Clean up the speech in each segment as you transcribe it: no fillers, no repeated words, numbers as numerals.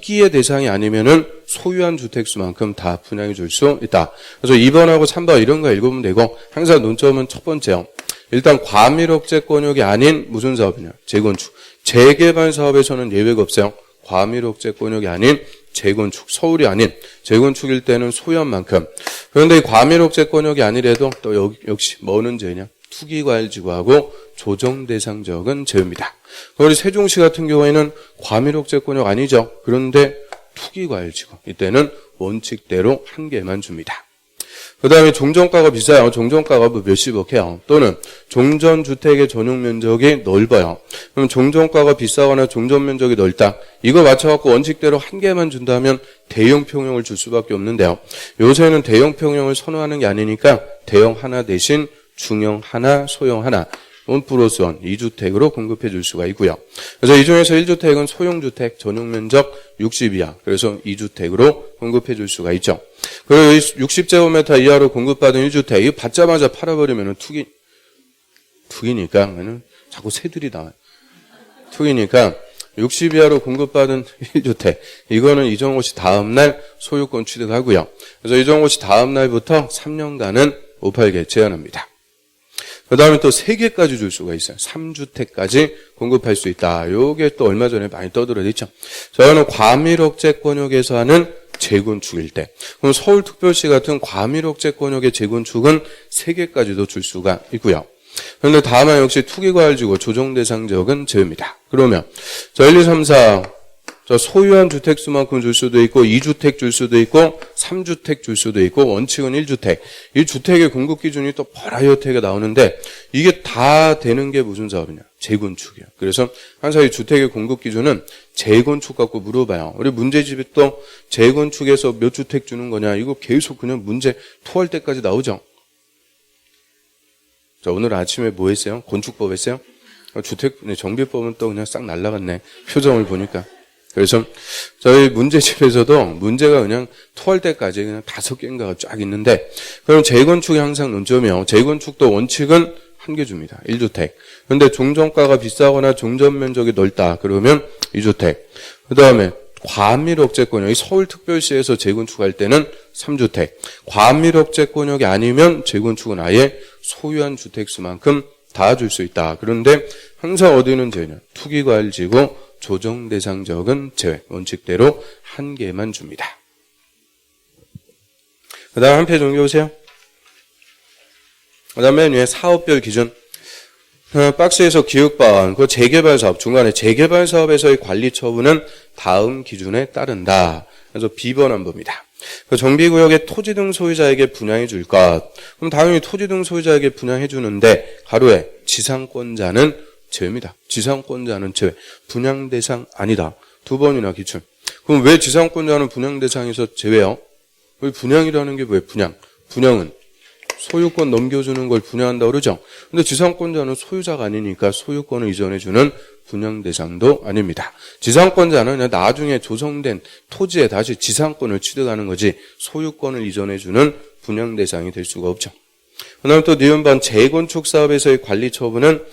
투기의 대상이 아니면은 소유한 주택수만큼 다 분양해 줄 수 있다. 그래서 2번하고 3번 이런 거 읽으면 되고 항상 논점은 첫 번째요. 일단 과밀억제권역이 아닌 무슨 사업이냐? 재건축. 재개발 사업에서는 예외가 없어요. 과밀억제권역이 아닌 재건축, 서울이 아닌 재건축일 때는 소유한 만큼. 그런데 이 과밀억제권역이 아니래도 또 역시 뭐는 제외냐? 투기과열지구하고 조정대상지역은 제외입니다. 우리 세종시 같은 경우에는 과밀억제권역 아니죠. 그런데 투기과열지구. 이때는 원칙대로 한 개만 줍니다. 그 다음에 종전가가 비싸요. 종전가가 뭐 몇십억 해요. 또는 종전주택의 전용 면적이 넓어요. 그럼 종전가가 비싸거나 종전 면적이 넓다. 이거 맞춰갖고 원칙대로 한 개만 준다면 대형 평형을 줄 수밖에 없는데요. 요새는 대형 평형을 선호하는 게 아니니까 대형 하나 대신 중형 하나, 소형 하나. 1+1, 2주택으로 공급해 줄 수가 있고요. 그래서 이 중에서 1주택은 소형주택 전용 면적 60이야. 그래서 2주택으로 공급해 줄 수가 있죠. 그리고 60제곱미터 이하로 공급받은 1주택, 이거 받자마자 팔아버리면 투기니까, 자꾸 새들이 나와요. 투기니까 60 이하로 공급받은 1주택, 이거는 이정호 씨 다음날 소유권 취득하고요. 그래서 이정호 씨 다음날부터 3년간은 못 팔게 제한합니다. 그 다음에 또 3개까지 줄 수가 있어요. 3주택까지 공급할 수 있다. 요게 또 얼마 전에 많이 떠들어졌죠. 저는 과밀억제권역에서 하는 재건축일 때. 그럼 서울특별시 같은 과밀억제권역의 재건축은 3개까지도 줄 수가 있고요. 그런데 다만 역시 투기과열지구 조정대상지역은 제외입니다. 그러면 1, 2, 3, 4 소유한 주택수만큼 줄 수도 있고 2주택 줄 수도 있고 3주택 줄 수도 있고 원칙은 1주택. 이 주택의 공급 기준이 또 버라이어티하게 나오는데 이게 다 되는 게 무슨 사업이냐? 재건축이에요. 그래서 항상 이 주택의 공급 기준은 재건축 갖고 물어봐요. 우리 문제집이 또 재건축에서 몇 주택 주는 거냐? 이거 계속 그냥 문제 토할 때까지 나오죠. 자, 오늘 아침에 뭐 했어요? 건축법 했어요? 정비법은 또 그냥 싹 날라갔네. 표정을 보니까. 그래서 저희 문제집에서도 문제가 그냥 토할 때까지 그냥 5개인가가 쫙 있는데 그럼 재건축이 항상 논점이에요. 재건축도 원칙은 한 개 줍니다. 1주택. 그런데 종전가가 비싸거나 종전 면적이 넓다. 그러면 2주택. 그 다음에 과밀억제권역이 서울특별시에서 재건축할 때는 3주택. 과밀억제권역이 아니면 재건축은 아예 소유한 주택수만큼 다 줄 수 있다. 그런데 항상 어디는 제외냐? 투기과열지구 조정대상지역은 제외. 원칙대로 한 개만 줍니다. 그 다음 한 페이지 넘겨보세요. 그 다음 맨 위에 사업별 기준. 박스에서 기획반, 그 재개발 사업, 중간에 재개발 사업에서의 관리 처분은 다음 기준에 따른다. 그래서 B번 한 봅니다. 그 정비구역의 토지 등 소유자에게 분양해 줄 것. 그럼 당연히 토지 등 소유자에게 분양해 주는데 가로에 지상권자는 제외입니다. 지상권자는 제외. 분양 대상 아니다. 2번이나 기출. 그럼 왜 지상권자는 분양 대상에서 제외요? 왜 분양이라는 게 왜 분양? 분양은 소유권 넘겨주는 걸 분양한다고 그러죠. 근데 지상권자는 소유자가 아니니까 소유권을 이전해주는 분양 대상도 아닙니다. 지상권자는 그냥 나중에 조성된 토지에 다시 지상권을 취득하는 거지 소유권을 이전해주는 분양 대상이 될 수가 없죠. 그 다음 또 니은번 재건축 사업에서의 관리 처분은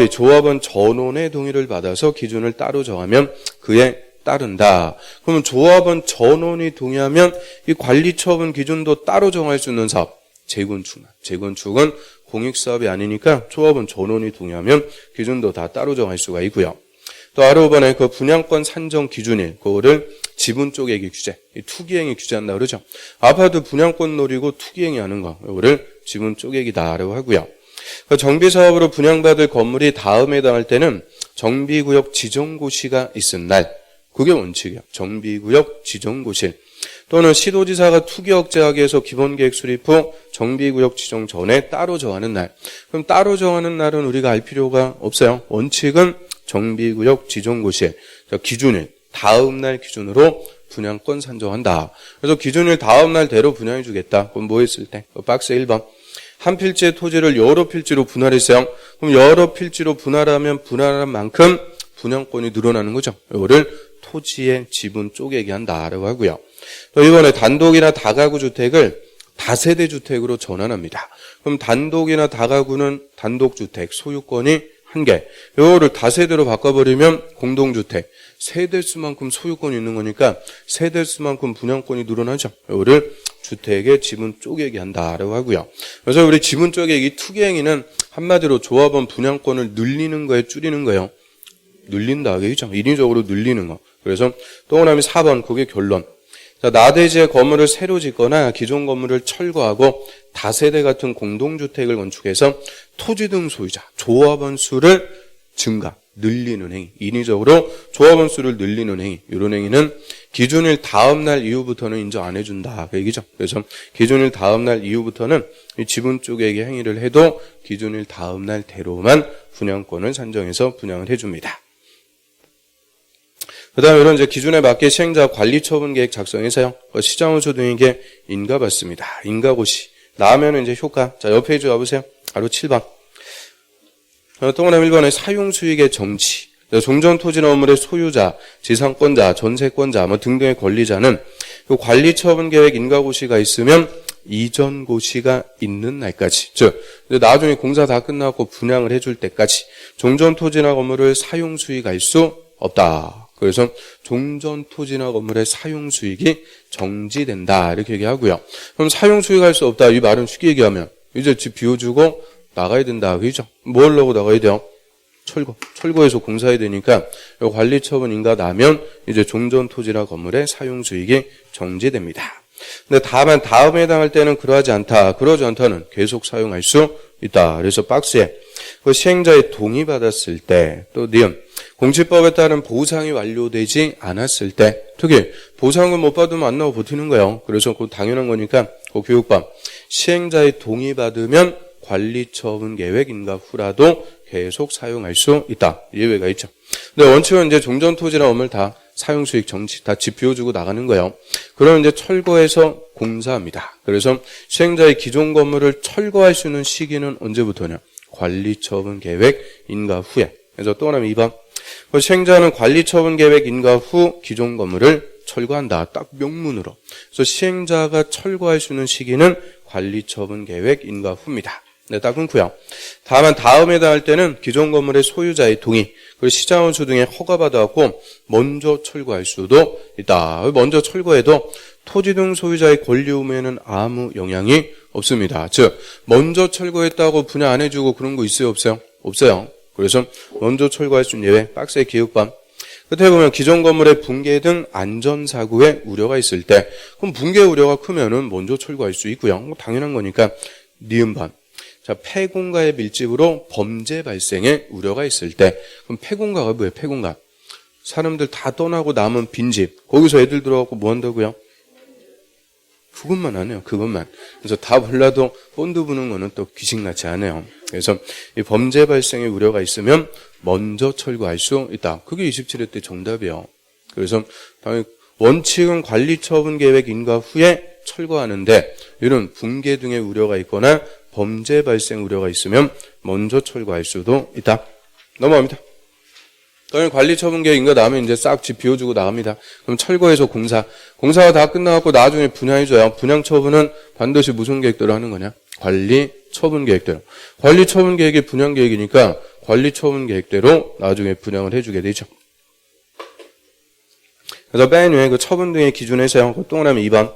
조합원 전원의 동의를 받아서 기준을 따로 정하면 그에 따른다. 그러면 조합원 전원이 동의하면 이 관리 처분 기준도 따로 정할 수 있는 사업. 재건축은 공익사업이 아니니까 조합원 전원이 동의하면 기준도 다 따로 정할 수가 있고요. 또 아래 5번에 그 분양권 산정 기준일, 그거를 지분 쪼개기 규제, 투기행위 규제한다 그러죠. 아파트 분양권 노리고 투기행위 하는 거, 이거를 지분 쪼개기다라고 하고요. 그 정비사업으로 분양받을 건물이 다음에 해당할 때는 정비구역 지정고시가 있은 날, 그게 원칙이에요. 정비구역 지정고시. 또는 시도지사가 투기 억제하기 위해서 기본계획 수립 후 정비구역 지정 전에 따로 정하는 날. 그럼 따로 정하는 날은 우리가 알 필요가 없어요. 원칙은 정비구역 지정고시. 기준일, 다음날 기준으로 분양권 산정한다. 그래서 기준일 다음날대로 분양해 주겠다. 그럼 뭐 했을 때? 박스 1번. 한 필지의 토지를 여러 필지로 분할했어요. 그럼 여러 필지로 분할하면 분할한 만큼 분양권이 늘어나는 거죠. 이거를 토지의 지분 쪼개기 한다라고 하고요. 또 이번에 단독이나 다가구 주택을 다세대 주택으로 전환합니다. 그럼 단독이나 다가구는 단독주택 소유권이 1개. 요거를 다세대로 바꿔버리면 공동주택. 세대수만큼 소유권이 있는 거니까 세대수만큼 분양권이 늘어나죠. 요거를 주택의 지분 쪼개기 한다라고 하고요. 그래서 우리 지분 쪼개기 투기행위는 한마디로 조합원 분양권을 늘리는 거에 줄이는 거예요. 늘린다. 그죠? 인위적으로 늘리는 거. 그래서 동그라미 4번 그게 결론. 자, 나대지의 건물을 새로 짓거나 기존 건물을 철거하고 다세대 같은 공동주택을 건축해서 토지 등 소유자, 조합원 수를 증가, 늘리는 행위. 인위적으로 조합원 수를 늘리는 행위. 이런 행위는 기준일 다음 날 이후부터는 인정 안 해준다. 그 얘기죠. 그래서 기준일 다음 날 이후부터는 이 지분 쪼개기 행위를 해도 기준일 다음 날 대로만 분양권을 산정해서 분양을 해줍니다. 그 다음에 이런 이제 기준에 맞게 시행자 관리처분 계획 작성해서요. 시장호수 등에게 인가받습니다. 인가고시. 나오면 이제 효과. 자, 옆 페이지 와보세요. 바로 7번. 동그라미 1번에 사용수익의 정치. 종전토지나 건물의 소유자, 지상권자, 전세권자 뭐 등등의 권리자는 그 관리처분 계획 인가고시가 있으면 이전고시가 있는 날까지, 즉 나중에 공사 다 끝나고 분양을 해줄 때까지 종전토지나 건물을 사용수익할 수 없다. 그래서 종전토지나 건물의 사용수익이 정지된다 이렇게 얘기하고요. 그럼 사용수익할 수 없다 이 말은 쉽게 얘기하면 이제 집 비워주고 나가야 된다. 그죠? 뭐 하려고 나가야 돼요? 철거해서 공사해야 되니까 관리처분 인가 나면 이제 종전토지나 건물의 사용수익이 정지됩니다. 근데 다만 다음에 해당할 때는 그러하지 않다. 그러지 않다는 계속 사용할 수 있다. 그래서 박스에 그 시행자의 동의 받았을 때 또 니은 공시법에 따른 보상이 완료되지 않았을 때 특히 보상을 못 받으면 안 나오고 버티는 거예요. 그래서 그 당연한 거니까 그 교육법 시행자의 동의 받으면 관리처분 계획 인가 후라도 계속 사용할 수 있다. 예외가 있죠. 근데 원칙은 이제 종전토지나 건물 다 사용수익 정지 다 집 비워주고 나가는 거예요. 그럼 이제 철거해서 공사합니다. 그래서 시행자의 기존 건물을 철거할 수 있는 시기는 언제부터냐? 관리처분 계획 인가 후에. 그래서 또 하나는 2번. 시행자는 관리처분 계획 인가 후 기존 건물을 철거한다. 딱 명문으로. 그래서 시행자가 철거할 수 있는 시기는 관리처분 계획 인가 후입니다. 네, 딱 끊고요. 다만 다음에 해당할 때는 기존 건물의 소유자의 동의, 그리고 시장원수 등의 허가받아갖고 먼저 철거할 수도 있다. 먼저 철거해도 토지 등 소유자의 권리 의무에는 아무 영향이 없습니다. 즉 먼저 철거했다고 분양 안 해주고 그런 거 있어요? 없어요? 없어요. 그래서 먼저 철거할 수 있는 예외, 박스의 기획반. 끝에 보면 기존 건물의 붕괴 등 안전사고의 우려가 있을 때 그럼 붕괴 우려가 크면은 먼저 철거할 수 있고요. 당연한 거니까 니은반. 자, 폐공가의 밀집으로 범죄 발생의 우려가 있을 때 그럼 폐공가가 뭐예요? 폐공가. 사람들 다 떠나고 남은 빈집. 거기서 애들 들어가고 뭐 한다고요? 그것만 안 해요. 그것만. 그래서 다 몰라도 본드 부는 거는 또 귀신같이 안 해요. 그래서 이 범죄 발생의 우려가 있으면 먼저 철거할 수 있다. 그게 27회 때 정답이에요. 그래서 당연히 원칙은 관리처분 계획 인가 후에 철거하는데 이런 붕괴 등의 우려가 있거나 범죄 발생 우려가 있으면 먼저 철거할 수도 있다. 넘어갑니다. 당연히 관리처분 계획 인가 나면 이제 싹 집 비워주고 나갑니다. 그럼 철거해서 공사가 다 끝나갖고 나중에 분양해줘요. 분양처분은 반드시 무슨 계획대로 하는 거냐? 관리처분 계획대로. 관리처분 계획이 분양 계획이니까 관리처분 계획대로 나중에 분양을 해주게 되죠. 그래서 맨 위에 그 처분 등의 기준에서요. 그 동그라미 2번.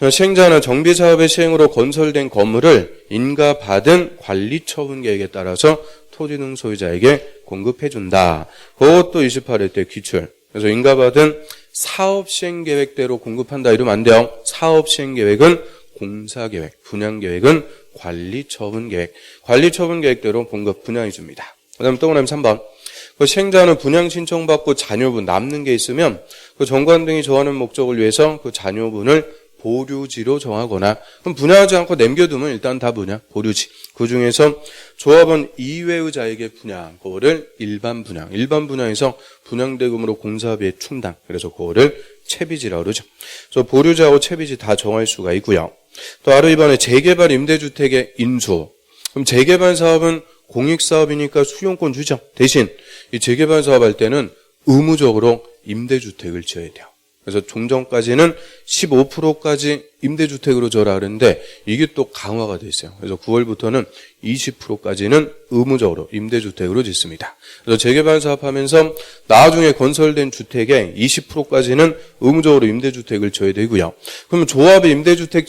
시행자는 정비사업의 시행으로 건설된 건물을 인가받은 관리처분 계획에 따라서 토지 등 소유자에게 공급해준다. 그것도 28회 때 기출. 그래서 인가받은 사업시행계획대로 공급한다 이러면 안 돼요. 사업시행계획은 공사계획, 분양계획은 관리처분계획. 관리처분계획대로 공급 분양해줍니다. 그 다음에 동그라미 3번. 그 시행자는 분양 신청받고 잔여분 남는 게 있으면 그 정관 등이 정하는 목적을 위해서 그 잔여분을 보류지로 정하거나 그럼 분양하지 않고 남겨두면 일단 다 뭐냐? 보류지. 그 중에서 조합원 이외의 자에게 분양, 그거를 일반 분양에서 분양대금으로 공사비에 충당. 그래서 그거를 채비지라고 그러죠. 그래서 보류지하고 채비지 다 정할 수가 있고요. 또 아래 2번에 재개발 임대주택의 인수. 그럼 재개발 사업은 공익사업이니까 수용권 주죠. 대신 이 재개발 사업할 때는 의무적으로 임대주택을 지어야 돼요. 그래서 종전까지는 15%까지 임대주택으로 줘라 그랬는데 이게 또 강화가 돼 있어요. 그래서 9월부터는 20%까지는 의무적으로 임대주택으로 짓습니다. 그래서 재개발 사업하면서 나중에 건설된 주택의 20%까지는 의무적으로 임대주택을 줘야 되고요. 그러면 조합의 임대주택